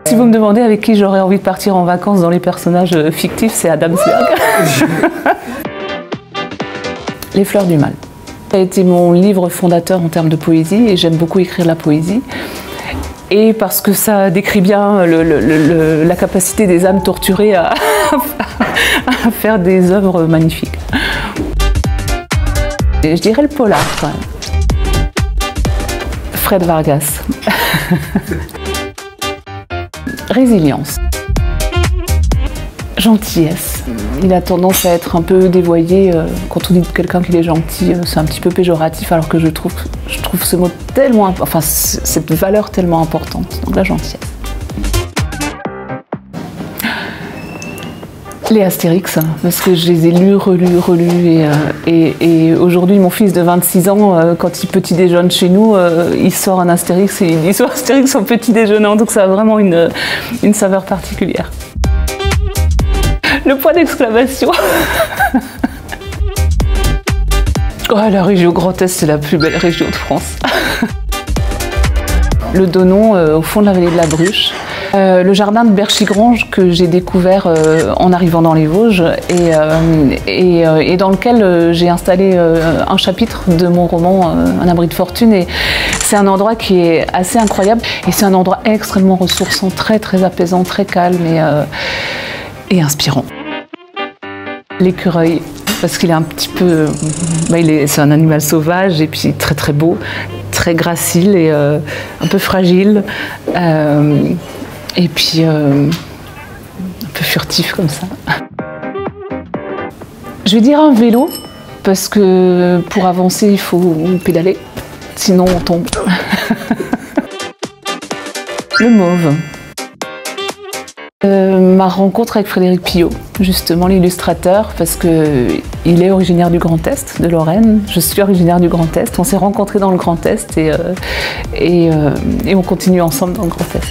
Si vous me demandez avec qui j'aurais envie de partir en vacances dans les personnages fictifs, c'est Adamsberg. Les fleurs du mal. Ça a été mon livre fondateur en termes de poésie et j'aime beaucoup écrire la poésie. Et parce que ça décrit bien la capacité des âmes torturées à faire des œuvres magnifiques. Et je dirais le polar quand même. Fred Vargas. Résilience. Gentillesse. Il a tendance à être un peu dévoyé. Quand on dit de quelqu'un qu'il est gentil, c'est un petit peu péjoratif, alors que je trouve ce mot tellement, enfin cette valeur tellement importante. Donc la gentillesse. Les Astérix, parce que je les ai lus, relus, et aujourd'hui mon fils de 26 ans, quand il petit déjeune chez nous, il sort un Astérix et il dit soit Astérix en petit déjeunant, donc ça a vraiment une saveur particulière. Le point d'exclamation. Oh, la région Grand Est, c'est la plus belle région de France. Le Donon, au fond de la vallée de la Bruche. Le jardin de Berchigrange que j'ai découvert en arrivant dans les Vosges et dans lequel j'ai installé un chapitre de mon roman Un abri de fortune. Et c'est un endroit qui est assez incroyable et c'est un endroit extrêmement ressourçant, très apaisant, très calme et inspirant. L'écureuil, parce qu'il est un petit peu... c'est un animal sauvage et puis très beau, très gracile et un peu fragile. Et puis un peu furtif comme ça. Je vais dire un vélo, parce que pour avancer, il faut pédaler, sinon on tombe. Le mauve. Ma rencontre avec Frédéric Pillot, justement l'illustrateur, parce qu'il est originaire du Grand Est, de Lorraine. Je suis originaire du Grand Est. On s'est rencontrés dans le Grand Est et on continue ensemble dans le Grand Est.